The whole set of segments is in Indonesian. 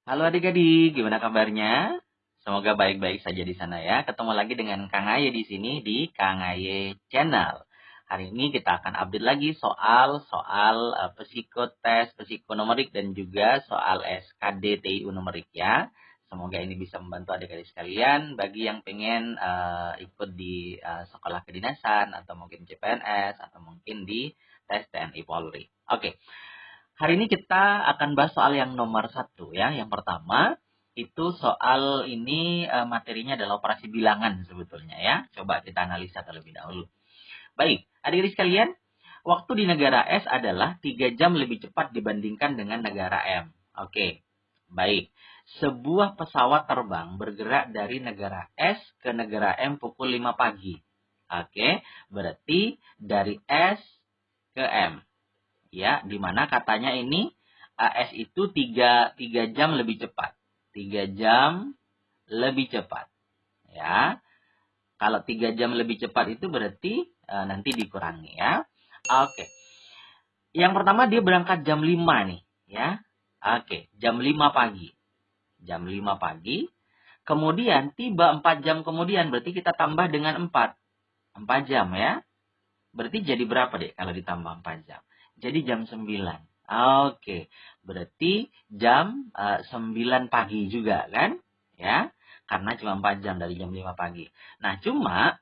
Halo adik-adik, gimana kabarnya? Semoga baik-baik saja di sana ya. Ketemu lagi dengan Kang Aye di sini di Kang Aye Channel. Hari ini kita akan update lagi soal psikotes, psikonomerik dan juga soal SKD numerik ya. Semoga ini bisa membantu adik-adik sekalian bagi yang pengen ikut di sekolah kedinasan atau mungkin CPNS atau mungkin di tes TNI Polri. Oke. Hari ini kita akan bahas soal yang nomor 1 ya. Yang pertama itu soal ini materinya adalah operasi bilangan sebetulnya ya. Coba kita analisa terlebih dahulu. Baik, adik-adik sekalian, waktu di negara S adalah 3 jam lebih cepat dibandingkan dengan negara M. Oke, baik. Sebuah pesawat terbang bergerak dari negara S ke negara M pukul 5 pagi. Oke, berarti dari S ke M. Ya, dimana katanya ini AS itu 3 jam lebih cepat. 3 jam lebih cepat. Ya. Kalau 3 jam lebih cepat itu berarti nanti dikurangi ya. Oke. Yang pertama dia berangkat jam 5 nih, ya. Oke, jam 5 pagi. Jam 5 pagi. Kemudian tiba 4 jam kemudian, berarti kita tambah dengan 4. 4 jam ya. Berarti jadi berapa deh kalau ditambah 4 jam? Jadi jam 9. Oke, berarti jam 9 pagi juga kan? Ya, karena cuma 4 jam dari jam 5 pagi. Nah, cuma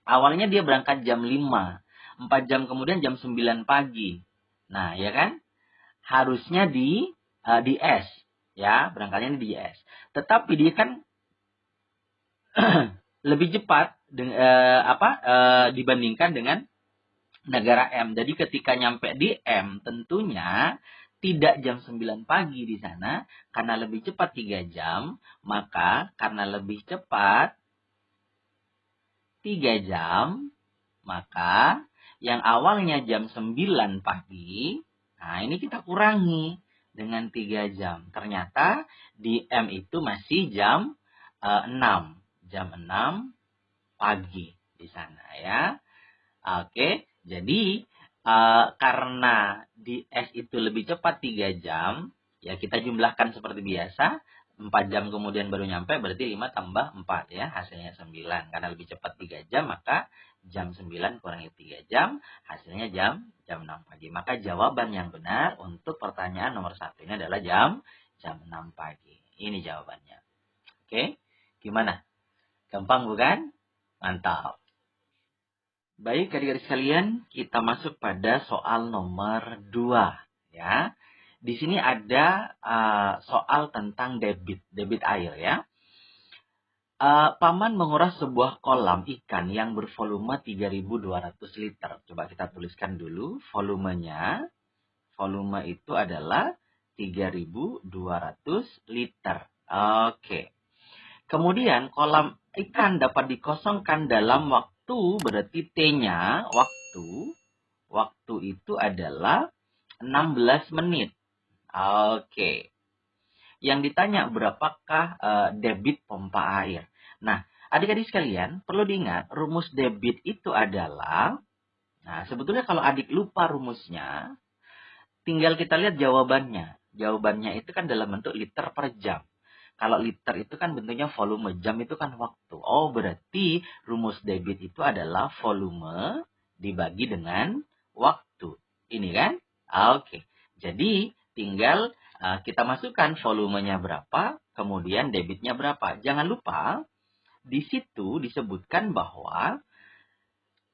awalnya dia berangkat jam 5. 4 jam kemudian jam 9 pagi. Nah, ya kan? Harusnya di S. Ya, berangkatnya di S. Tetapi dia kan lebih cepat dibandingkan dengan negara M. Jadi ketika nyampe di M tentunya tidak jam 9 pagi di sana karena lebih cepat 3 jam, maka karena lebih cepat 3 jam, maka yang awalnya jam 9 pagi, nah ini kita kurangi dengan 3 jam. Ternyata di M itu masih jam 6. Jam 6 pagi di sana ya. Oke, jadi karena di S itu lebih cepat 3 jam, ya kita jumlahkan seperti biasa. 4 jam kemudian baru nyampe, berarti 5 tambah 4 ya, hasilnya 9. Karena lebih cepat 3 jam, maka jam 9 kurangi 3 jam, hasilnya jam 6 pagi. Maka jawaban yang benar untuk pertanyaan nomor 1 ini adalah jam 6 pagi. Ini jawabannya. Oke, gimana? Gampang bukan? Mantap. Baik, adik-adik sekalian, kita masuk pada soal nomor 2. Ya. Di sini ada soal tentang debit air ya. Paman menguras sebuah kolam ikan yang bervolume 3.200 liter. Coba kita tuliskan dulu volumenya. Volume itu adalah 3.200 liter. Oke. Kemudian kolam ikan dapat dikosongkan dalam waktu, berarti T-nya waktu itu adalah 16 menit. Oke. Yang ditanya berapakah debit pompa air. Nah, adik-adik sekalian perlu diingat rumus debit itu adalah, nah sebetulnya kalau adik lupa rumusnya, tinggal kita lihat jawabannya. Jawabannya itu kan dalam bentuk liter per jam. Kalau liter itu kan bentuknya volume, jam itu kan waktu. Oh, berarti rumus debit itu adalah volume dibagi dengan waktu. Ini kan? Oke. Jadi, tinggal kita masukkan volumenya berapa, kemudian debitnya berapa. Jangan lupa, di situ disebutkan bahwa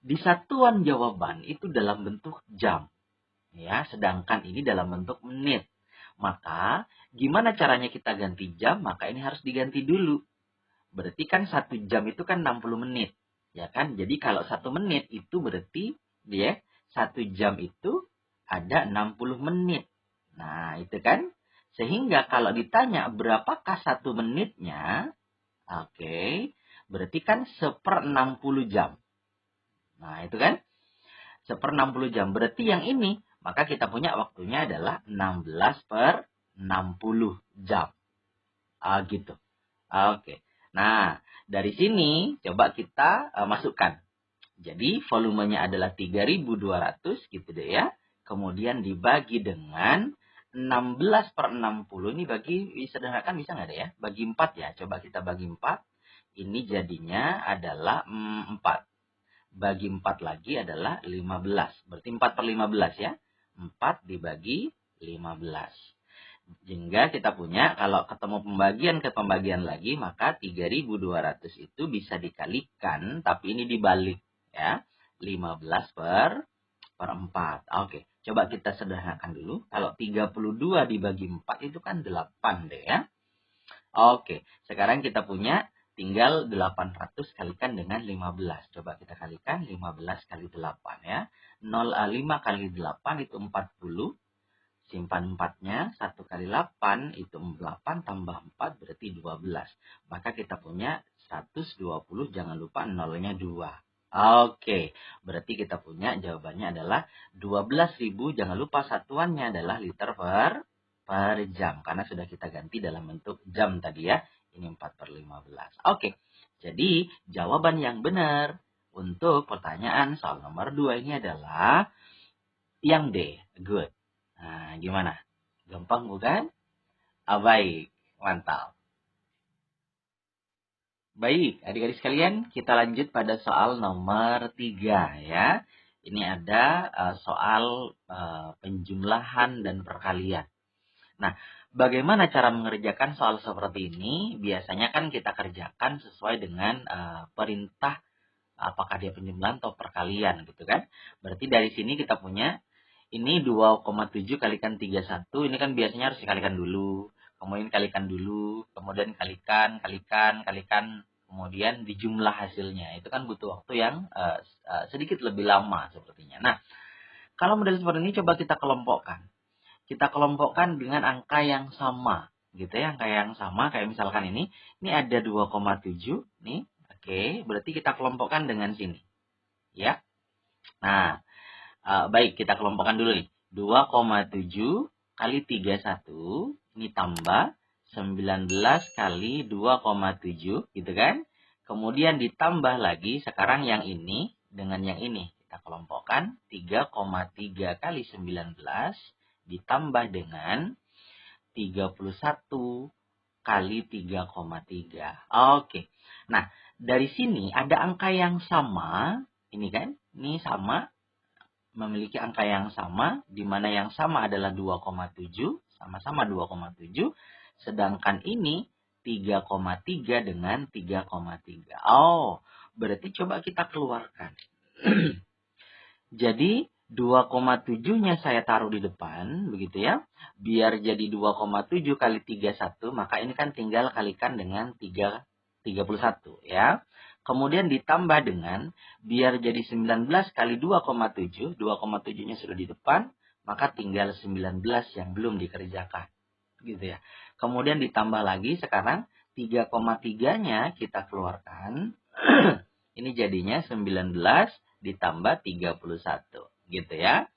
di satuan jawaban itu dalam bentuk jam. Ya, sedangkan ini dalam bentuk menit. Maka, gimana caranya kita ganti jam? Maka ini harus diganti dulu. Berarti kan 1 jam itu kan 60 menit. Ya kan? Jadi kalau 1 menit itu berarti dia 1 jam itu ada 60 menit. Nah, itu kan. Sehingga kalau ditanya berapakah 1 menitnya? Oke. Berarti kan 1/60 jam. Nah, itu kan. 1/60 jam. Berarti yang ini, maka kita punya waktunya adalah 16/60 jam. Gitu. Oke. Nah, dari sini coba kita masukkan. Jadi volumenya adalah 3.200 gitu deh ya. Kemudian dibagi dengan 16 per 60 ini disederhanakan bisa nggak deh ya? Bagi 4 ya. Coba kita bagi 4. Ini jadinya adalah 4. Bagi 4 lagi adalah 15. Berarti 4 per 15 ya. 4 dibagi 15. Sehingga kita punya, kalau ketemu pembagian ke pembagian lagi, maka 3.200 itu bisa dikalikan, tapi ini dibalik ya. 15 per 4. Oke, coba kita sederhanakan dulu. Kalau 32 dibagi 4 itu kan 8 deh ya. Oke, sekarang kita punya tinggal 800 kalikan dengan 15. Coba kita kalikan 15 kali 8 ya. 5 kali 8 itu 40. Simpan 4-nya, 1 kali 8 itu 8 tambah 4 berarti 12. Maka kita punya 120, jangan lupa nolnya 2. Oke, berarti kita punya jawabannya adalah 12.000, jangan lupa satuannya adalah liter per jam. Karena sudah kita ganti dalam bentuk jam tadi ya. Ini 4 per 15. Oke, jadi jawaban yang benar untuk pertanyaan soal nomor 2 ini adalah yang D. Good. Nah, gimana? Gampang bukan? Baik, mantap. Baik, adik-adik sekalian, kita lanjut pada soal nomor 3 ya. Ini ada soal penjumlahan dan perkalian. Nah, bagaimana cara mengerjakan soal seperti ini? Biasanya kan kita kerjakan sesuai dengan perintah, apakah dia penjumlahan atau perkalian gitu kan. Berarti dari sini kita punya ini 2,7 kalikan 31, ini kan biasanya harus dikalikan dulu. Kemudian kalikan dulu, kemudian kalikan, kemudian dijumlah hasilnya. Itu kan butuh waktu yang sedikit lebih lama sepertinya. Nah, kalau model seperti ini coba kita kelompokkan. Kita kelompokkan dengan angka yang sama, gitu ya, angka yang sama. Kayak misalkan ini ada 2,7 nih. Oke, berarti kita kelompokkan dengan sini. Ya. Nah, baik, kita kelompokkan dulu nih. 2,7 kali 31, ini tambah 19 kali 2,7, gitu kan. Kemudian ditambah lagi, sekarang yang ini dengan yang ini. Kita kelompokkan 3,3 kali 19, ditambah dengan 31 kali 3,3. Oke. Nah, dari sini ada angka yang sama, ini kan, ini sama, memiliki angka yang sama, di mana yang sama adalah 2,7, sama-sama 2,7, sedangkan ini 3,3 dengan 3,3. Oh, berarti coba kita keluarkan. Jadi 2,7-nya saya taruh di depan, begitu ya. Biar jadi 2,7 kali 31, maka ini kan tinggal kalikan dengan 31 ya. Kemudian ditambah dengan, biar jadi 19 kali 2,7, 2,7-nya sudah di depan, maka tinggal 19 yang belum dikerjakan. Gitu ya. Kemudian ditambah lagi sekarang 3,3-nya kita keluarkan. Ini jadinya 19 ditambah 31. Gitu ya.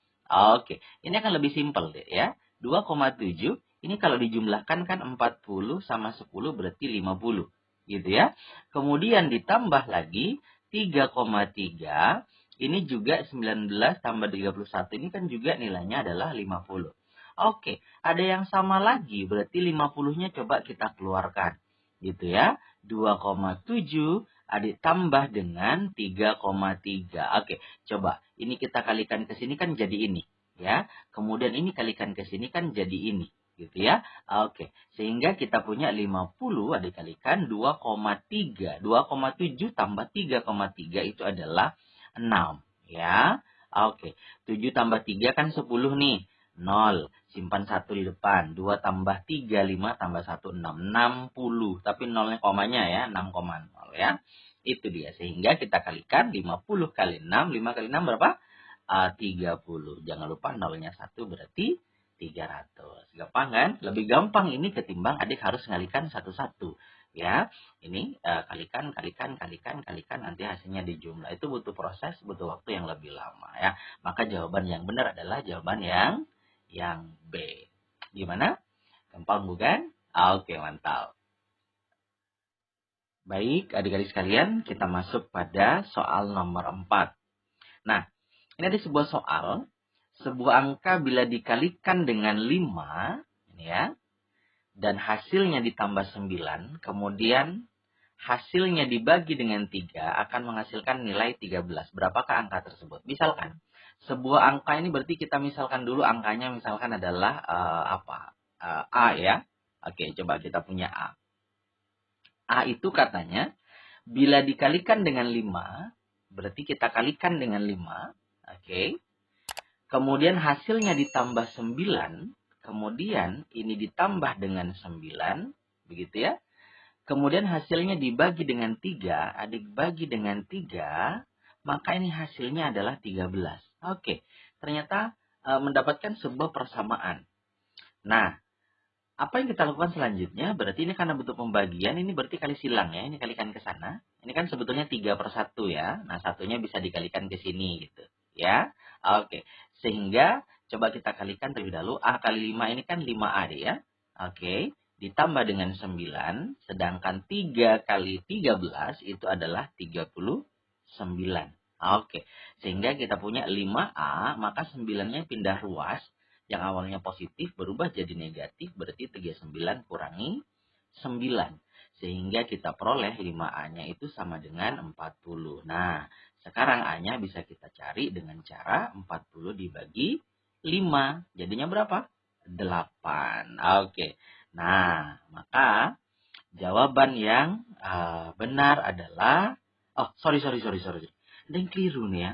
Oke, ini akan lebih simpel deh ya. 2,7, ini kalau dijumlahkan kan 40 sama 10 berarti 50. Gitu ya. Kemudian ditambah lagi 3,3, ini juga 19 tambah 31, ini kan juga nilainya adalah 50. Oke, ada yang sama lagi, berarti 50-nya coba kita keluarkan. Gitu ya. 2,7 ditambah dengan 3,3. Oke, coba ini kita kalikan ke sini kan jadi ini. Ya, kemudian ini kalikan ke sini kan jadi ini. Gitu ya. Oke, sehingga kita punya 50 dikalikan 2,3. 2,7 tambah 3,3 itu adalah 6. Ya. Oke, 7 tambah 3 kan 10 nih. 0. Simpan 1 di depan. 2 tambah 3, 5 tambah 1, 6. 60. Tapi nolnya komanya ya. 6,0 ya. Itu dia. Sehingga kita kalikan 50 kali 6. 5 kali 6 berapa? 30. Jangan lupa nolnya 1 berarti 300. Gampang kan? Lebih gampang ini ketimbang adik harus ngalikan satu-satu. Ya, ini kalikan, nanti hasilnya dijumlah. Itu butuh proses, butuh waktu yang lebih lama ya. Maka jawaban yang benar adalah jawaban yang B. Gimana? Gampang bukan? Oke, mantap. Baik, adik-adik sekalian, kita masuk pada soal nomor 4. Nah, ini ada sebuah soal. sebuah angka bila dikalikan dengan 5, ini ya, dan hasilnya ditambah 9, kemudian hasilnya dibagi dengan 3 akan menghasilkan nilai 13. Berapakah angka tersebut? Misalkan, sebuah angka ini berarti kita misalkan dulu angkanya misalkan adalah A ya. Oke, coba kita punya A. A itu katanya, bila dikalikan dengan 5, berarti kita kalikan dengan 5. Oke. Kemudian hasilnya ditambah 9, kemudian ini ditambah dengan 9, begitu ya. Kemudian hasilnya dibagi dengan 3, adik bagi dengan 3, maka ini hasilnya adalah 13. Oke, ternyata mendapatkan sebuah persamaan. Nah, apa yang kita lakukan selanjutnya, berarti ini karena bentuk pembagian, ini berarti kali silang ya, ini kalikan ke sana. Ini kan sebetulnya 3/1 ya, nah satunya bisa dikalikan ke sini gitu ya. Oke, sehingga coba kita kalikan terlebih dahulu, A kali 5 ini kan 5A deh ya. Oke, ditambah dengan 9, sedangkan 3 kali 13 itu adalah 39. Oke, sehingga kita punya 5A, maka 9-nya pindah ruas, yang awalnya positif berubah jadi negatif, berarti 39 kurangi 9. Sehingga kita peroleh 5A-nya itu sama dengan 40. Nah, sekarang A-nya bisa kita cari dengan cara 40 dibagi 5. Jadinya berapa? 8. Oke. Nah, maka jawaban yang benar adalah, oh sorry. Ada yang keliru nih ya.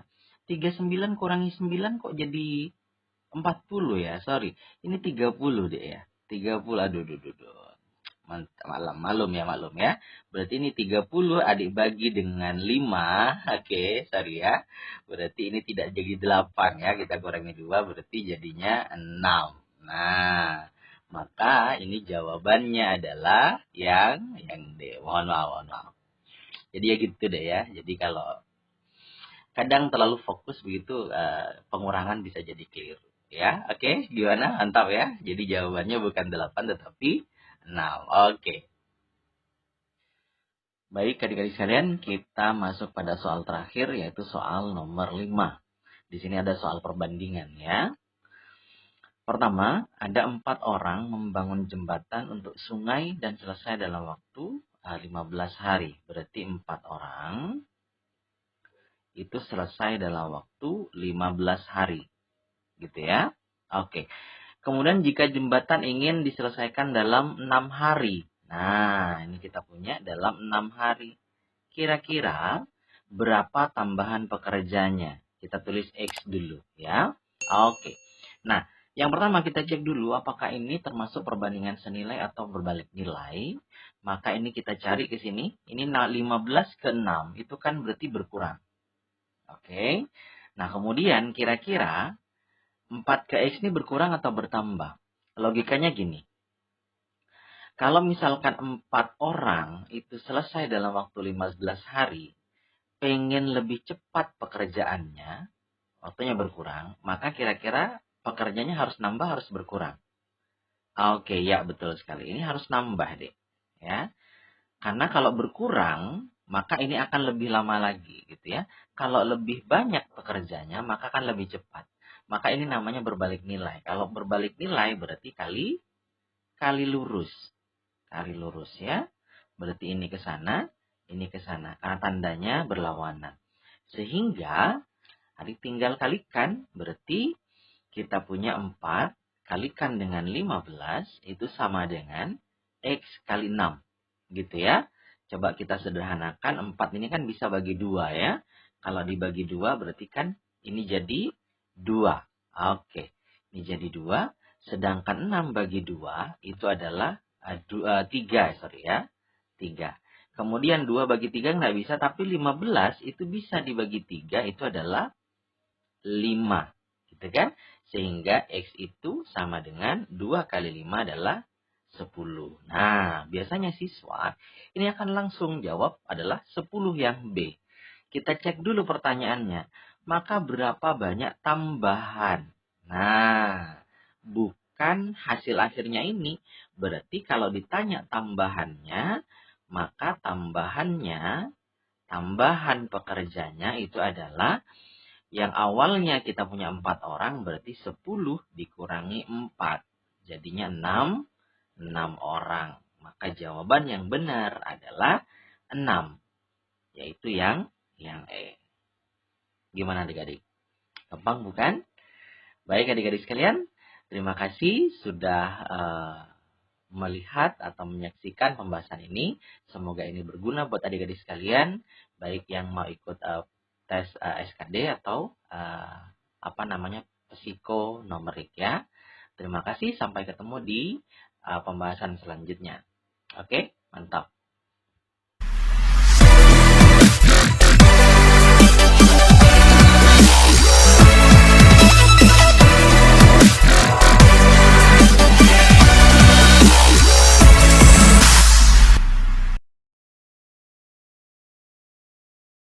39 kurangi 9 kok jadi 40 ya, sorry. Ini 30 deh ya. 30, aduh. Maklum ya. Berarti ini 30 adik bagi dengan 5. Oke, sorry ya. Berarti ini tidak jadi 8 ya. Kita kurangi 2 berarti jadinya 6. Nah, maka ini jawabannya adalah yang D. Mohon maaf. Jadi ya gitu deh ya. Jadi kalau kadang terlalu fokus begitu, pengurangan bisa jadi keliru. Ya, oke, gimana? Mantap ya. Jadi jawabannya bukan 8 tetapi 6. Oke. Baik, adik-adik sekalian, kita masuk pada soal terakhir yaitu soal nomor 5. Di sini ada soal perbandingan ya. Pertama, ada 4 orang membangun jembatan untuk sungai dan selesai dalam waktu 15 hari. Berarti 4 orang itu selesai dalam waktu 15 hari. Gitu ya. Oke. Kemudian jika jembatan ingin diselesaikan dalam 6 hari. Nah, ini kita punya dalam 6 hari. Kira-kira berapa tambahan pekerjanya? Kita tulis X dulu ya. Oke. Nah, yang pertama kita cek dulu apakah ini termasuk perbandingan senilai atau berbalik nilai. Maka ini kita cari ke sini. Ini 15 ke 6. Itu kan berarti berkurang. Oke. Nah, kemudian kira-kira 4 ke X ini berkurang atau bertambah? Logikanya gini. Kalau misalkan 4 orang itu selesai dalam waktu 15 hari, pengen lebih cepat pekerjaannya, waktunya berkurang, maka kira-kira pekerjanya harus nambah, harus berkurang. Oke, ya betul sekali. Ini harus nambah deh. Ya. Karena kalau berkurang, maka ini akan lebih lama lagi gitu ya. Kalau lebih banyak pekerjanya, maka akan lebih cepat. Maka ini namanya berbalik nilai. Kalau berbalik nilai berarti kali lurus. Kali lurus ya. Berarti ini ke sana, ini ke sana. Karena tandanya berlawanan. Sehingga adik tinggal kalikan, berarti kita punya 4 kalikan dengan 15 itu sama dengan X kali 6. Gitu ya. Coba kita sederhanakan, 4 ini kan bisa bagi 2 ya. Kalau dibagi 2 berarti kan ini jadi 2. Oke. Ini jadi 2. Sedangkan 6 bagi 2 itu adalah 3, sorry ya. 3. Kemudian 2 bagi 3 nggak bisa, tapi 15 itu bisa dibagi 3, itu adalah 5. Gitu kan? Sehingga X itu sama dengan 2 kali 5 adalah 10. Nah, biasanya siswa ini akan langsung jawab adalah 10 yang B. Kita cek dulu pertanyaannya. Maka berapa banyak tambahan? Nah, bukan hasil akhirnya ini. Berarti kalau ditanya tambahannya, maka tambahan pekerjanya itu adalah Yang awalnya kita punya 4 orang, berarti 10 dikurangi 4. Jadinya 6 orang. Maka jawaban yang benar adalah 6. Yaitu yang E. Gimana adik-adik? Gampang bukan? Baik adik-adik sekalian, terima kasih sudah melihat atau menyaksikan pembahasan ini. Semoga ini berguna buat adik-adik sekalian, baik yang mau ikut tes SKD atau psikonomerik ya. Terima kasih, sampai ketemu di pembahasan selanjutnya. Oke, mantap.